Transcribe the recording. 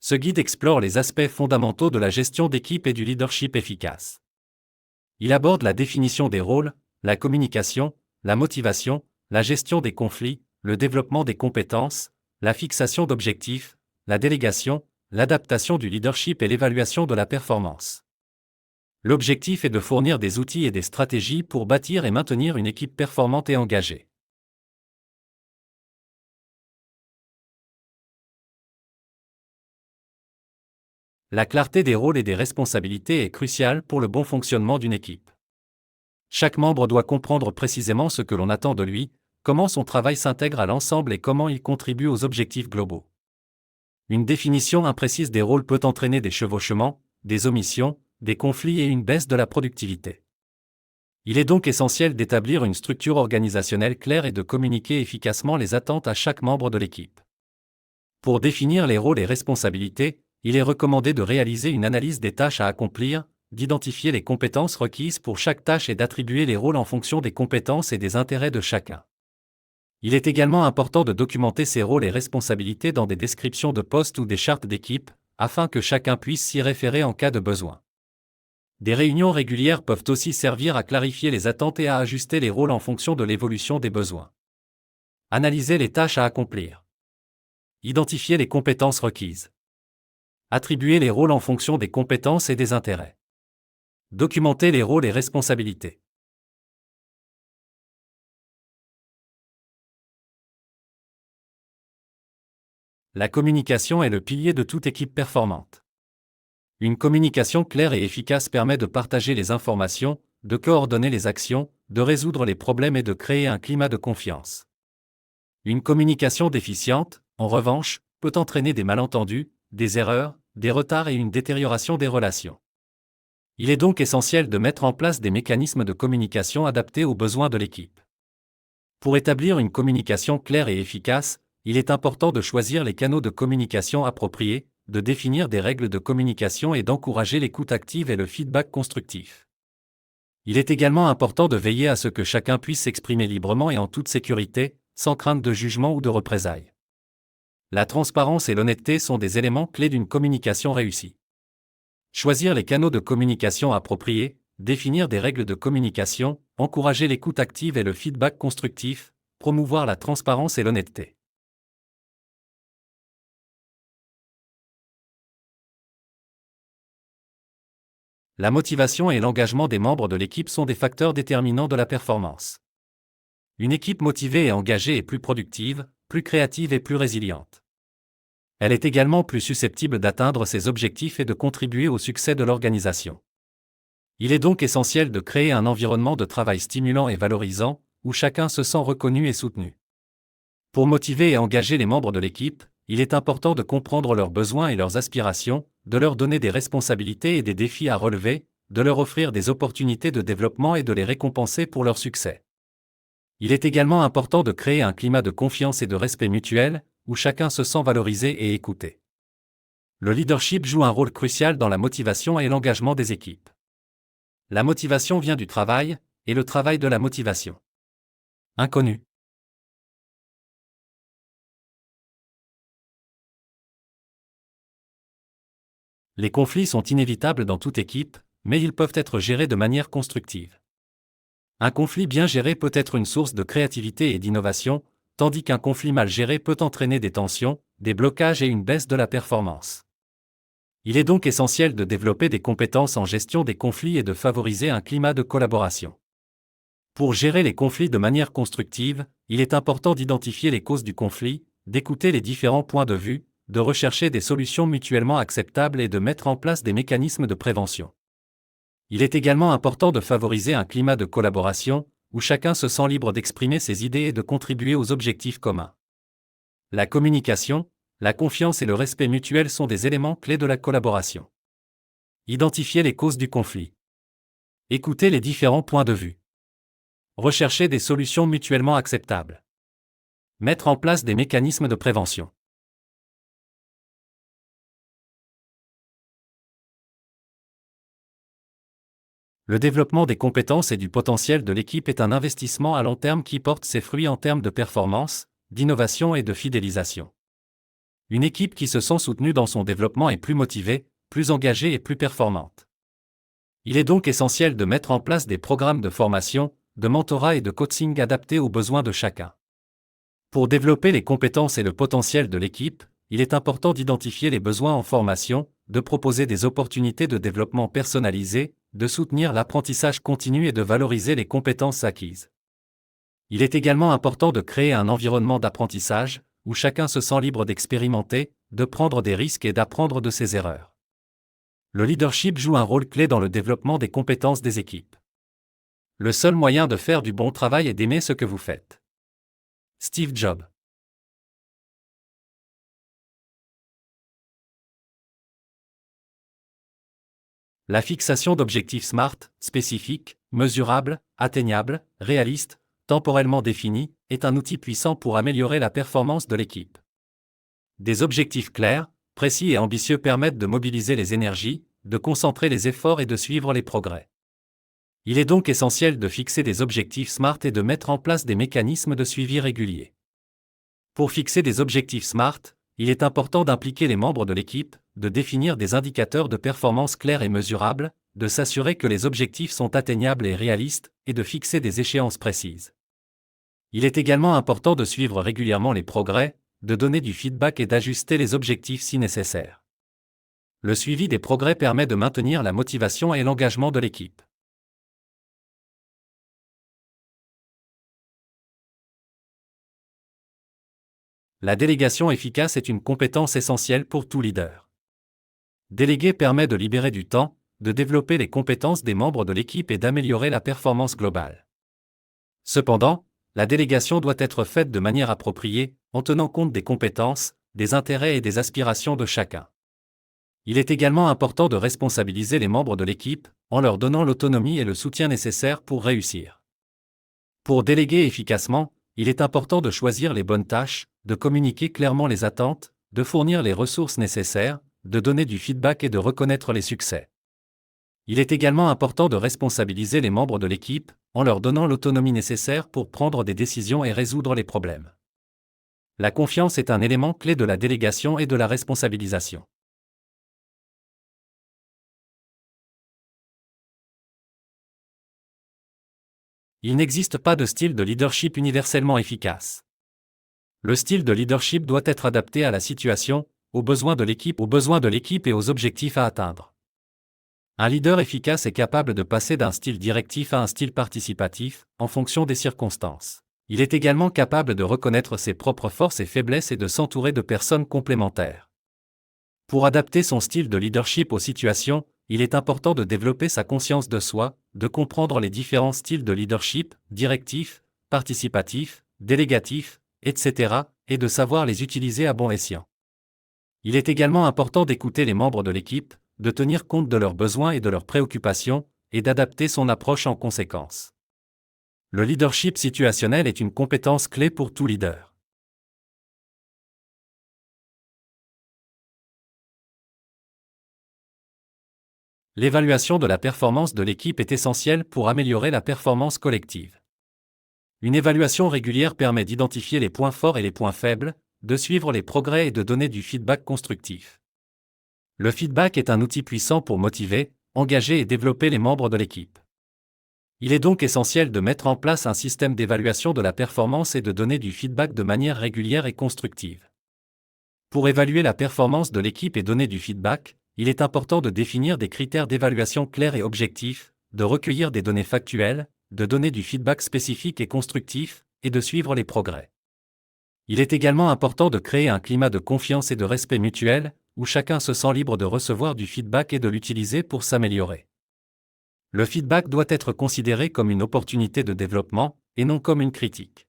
Ce guide explore les aspects fondamentaux de la gestion d'équipe et du leadership efficace. Il aborde la définition des rôles, la communication, la motivation, la gestion des conflits, le développement des compétences, la fixation d'objectifs, la délégation, l'adaptation du leadership et l'évaluation de la performance. L'objectif est de fournir des outils et des stratégies pour bâtir et maintenir une équipe performante et engagée. La clarté des rôles et des responsabilités est cruciale pour le bon fonctionnement d'une équipe. Chaque membre doit comprendre précisément ce que l'on attend de lui, comment son travail s'intègre à l'ensemble et comment il contribue aux objectifs globaux. Une définition imprécise des rôles peut entraîner des chevauchements, des omissions, des conflits et une baisse de la productivité. Il est donc essentiel d'établir une structure organisationnelle claire et de communiquer efficacement les attentes à chaque membre de l'équipe. Pour définir les rôles et responsabilités, il est recommandé de réaliser une analyse des tâches à accomplir, d'identifier les compétences requises pour chaque tâche et d'attribuer les rôles en fonction des compétences et des intérêts de chacun. Il est également important de documenter ces rôles et responsabilités dans des descriptions de poste ou des chartes d'équipe, afin que chacun puisse s'y référer en cas de besoin. Des réunions régulières peuvent aussi servir à clarifier les attentes et à ajuster les rôles en fonction de l'évolution des besoins. Analyser les tâches à accomplir. Identifier les compétences requises. Attribuer les rôles en fonction des compétences et des intérêts. Documenter les rôles et responsabilités. La communication est le pilier de toute équipe performante. Une communication claire et efficace permet de partager les informations, de coordonner les actions, de résoudre les problèmes et de créer un climat de confiance. Une communication déficiente, en revanche, peut entraîner des malentendus, des erreurs, des retards et une détérioration des relations. Il est donc essentiel de mettre en place des mécanismes de communication adaptés aux besoins de l'équipe. Pour établir une communication claire et efficace, il est important de choisir les canaux de communication appropriés, de définir des règles de communication et d'encourager l'écoute active et le feedback constructif. Il est également important de veiller à ce que chacun puisse s'exprimer librement et en toute sécurité, sans crainte de jugement ou de représailles. La transparence et l'honnêteté sont des éléments clés d'une communication réussie. Choisir les canaux de communication appropriés, définir des règles de communication, encourager l'écoute active et le feedback constructif, promouvoir la transparence et l'honnêteté. La motivation et l'engagement des membres de l'équipe sont des facteurs déterminants de la performance. Une équipe motivée et engagée est plus productive, plus créative et plus résiliente. Elle est également plus susceptible d'atteindre ses objectifs et de contribuer au succès de l'organisation. Il est donc essentiel de créer un environnement de travail stimulant et valorisant, où chacun se sent reconnu et soutenu. Pour motiver et engager les membres de l'équipe, il est important de comprendre leurs besoins et leurs aspirations, de leur donner des responsabilités et des défis à relever, de leur offrir des opportunités de développement et de les récompenser pour leur succès. Il est également important de créer un climat de confiance et de respect mutuel, où chacun se sent valorisé et écouté. Le leadership joue un rôle crucial dans la motivation et l'engagement des équipes. La motivation vient du travail, et le travail de la motivation. Inconnu. Les conflits sont inévitables dans toute équipe, mais ils peuvent être gérés de manière constructive. Un conflit bien géré peut être une source de créativité et d'innovation, tandis qu'un conflit mal géré peut entraîner des tensions, des blocages et une baisse de la performance. Il est donc essentiel de développer des compétences en gestion des conflits et de favoriser un climat de collaboration. Pour gérer les conflits de manière constructive, il est important d'identifier les causes du conflit, d'écouter les différents points de vue, de rechercher des solutions mutuellement acceptables et de mettre en place des mécanismes de prévention. Il est également important de favoriser un climat de collaboration, où chacun se sent libre d'exprimer ses idées et de contribuer aux objectifs communs. La communication, la confiance et le respect mutuel sont des éléments clés de la collaboration. Identifier les causes du conflit. Écouter les différents points de vue. Rechercher des solutions mutuellement acceptables. Mettre en place des mécanismes de prévention. Le développement des compétences et du potentiel de l'équipe est un investissement à long terme qui porte ses fruits en termes de performance, d'innovation et de fidélisation. Une équipe qui se sent soutenue dans son développement est plus motivée, plus engagée et plus performante. Il est donc essentiel de mettre en place des programmes de formation, de mentorat et de coaching adaptés aux besoins de chacun. Pour développer les compétences et le potentiel de l'équipe, il est important d'identifier les besoins en formation, de proposer des opportunités de développement personnalisées, de soutenir l'apprentissage continu et de valoriser les compétences acquises. Il est également important de créer un environnement d'apprentissage, où chacun se sent libre d'expérimenter, de prendre des risques et d'apprendre de ses erreurs. Le leadership joue un rôle clé dans le développement des compétences des équipes. Le seul moyen de faire du bon travail est d'aimer ce que vous faites. Steve Jobs. La fixation d'objectifs SMART, spécifiques, mesurables, atteignables, réalistes, temporellement définis, est un outil puissant pour améliorer la performance de l'équipe. Des objectifs clairs, précis et ambitieux permettent de mobiliser les énergies, de concentrer les efforts et de suivre les progrès. Il est donc essentiel de fixer des objectifs SMART et de mettre en place des mécanismes de suivi réguliers. Pour fixer des objectifs SMART, il est important d'impliquer les membres de l'équipe, de définir des indicateurs de performance clairs et mesurables, de s'assurer que les objectifs sont atteignables et réalistes, et de fixer des échéances précises. Il est également important de suivre régulièrement les progrès, de donner du feedback et d'ajuster les objectifs si nécessaire. Le suivi des progrès permet de maintenir la motivation et l'engagement de l'équipe. La délégation efficace est une compétence essentielle pour tout leader. Déléguer permet de libérer du temps, de développer les compétences des membres de l'équipe et d'améliorer la performance globale. Cependant, la délégation doit être faite de manière appropriée, en tenant compte des compétences, des intérêts et des aspirations de chacun. Il est également important de responsabiliser les membres de l'équipe, en leur donnant l'autonomie et le soutien nécessaires pour réussir. Pour déléguer efficacement, il est important de choisir les bonnes tâches, de communiquer clairement les attentes, de fournir les ressources nécessaires, de donner du feedback et de reconnaître les succès. Il est également important de responsabiliser les membres de l'équipe, en leur donnant l'autonomie nécessaire pour prendre des décisions et résoudre les problèmes. La confiance est un élément clé de la délégation et de la responsabilisation. Il n'existe pas de style de leadership universellement efficace. Le style de leadership doit être adapté à la situation, aux besoins de l'équipe et aux objectifs à atteindre. Un leader efficace est capable de passer d'un style directif à un style participatif, en fonction des circonstances. Il est également capable de reconnaître ses propres forces et faiblesses et de s'entourer de personnes complémentaires. Pour adapter son style de leadership aux situations, il est important de développer sa conscience de soi, de comprendre les différents styles de leadership, directif, participatif, délégatif, etc., et de savoir les utiliser à bon escient. Il est également important d'écouter les membres de l'équipe, de tenir compte de leurs besoins et de leurs préoccupations, et d'adapter son approche en conséquence. Le leadership situationnel est une compétence clé pour tout leader. L'évaluation de la performance de l'équipe est essentielle pour améliorer la performance collective. Une évaluation régulière permet d'identifier les points forts et les points faibles, de suivre les progrès et de donner du feedback constructif. Le feedback est un outil puissant pour motiver, engager et développer les membres de l'équipe. Il est donc essentiel de mettre en place un système d'évaluation de la performance et de donner du feedback de manière régulière et constructive. Pour évaluer la performance de l'équipe et donner du feedback, il est important de définir des critères d'évaluation clairs et objectifs, de recueillir des données factuelles, de donner du feedback spécifique et constructif, et de suivre les progrès. Il est également important de créer un climat de confiance et de respect mutuel, où chacun se sent libre de recevoir du feedback et de l'utiliser pour s'améliorer. Le feedback doit être considéré comme une opportunité de développement, et non comme une critique.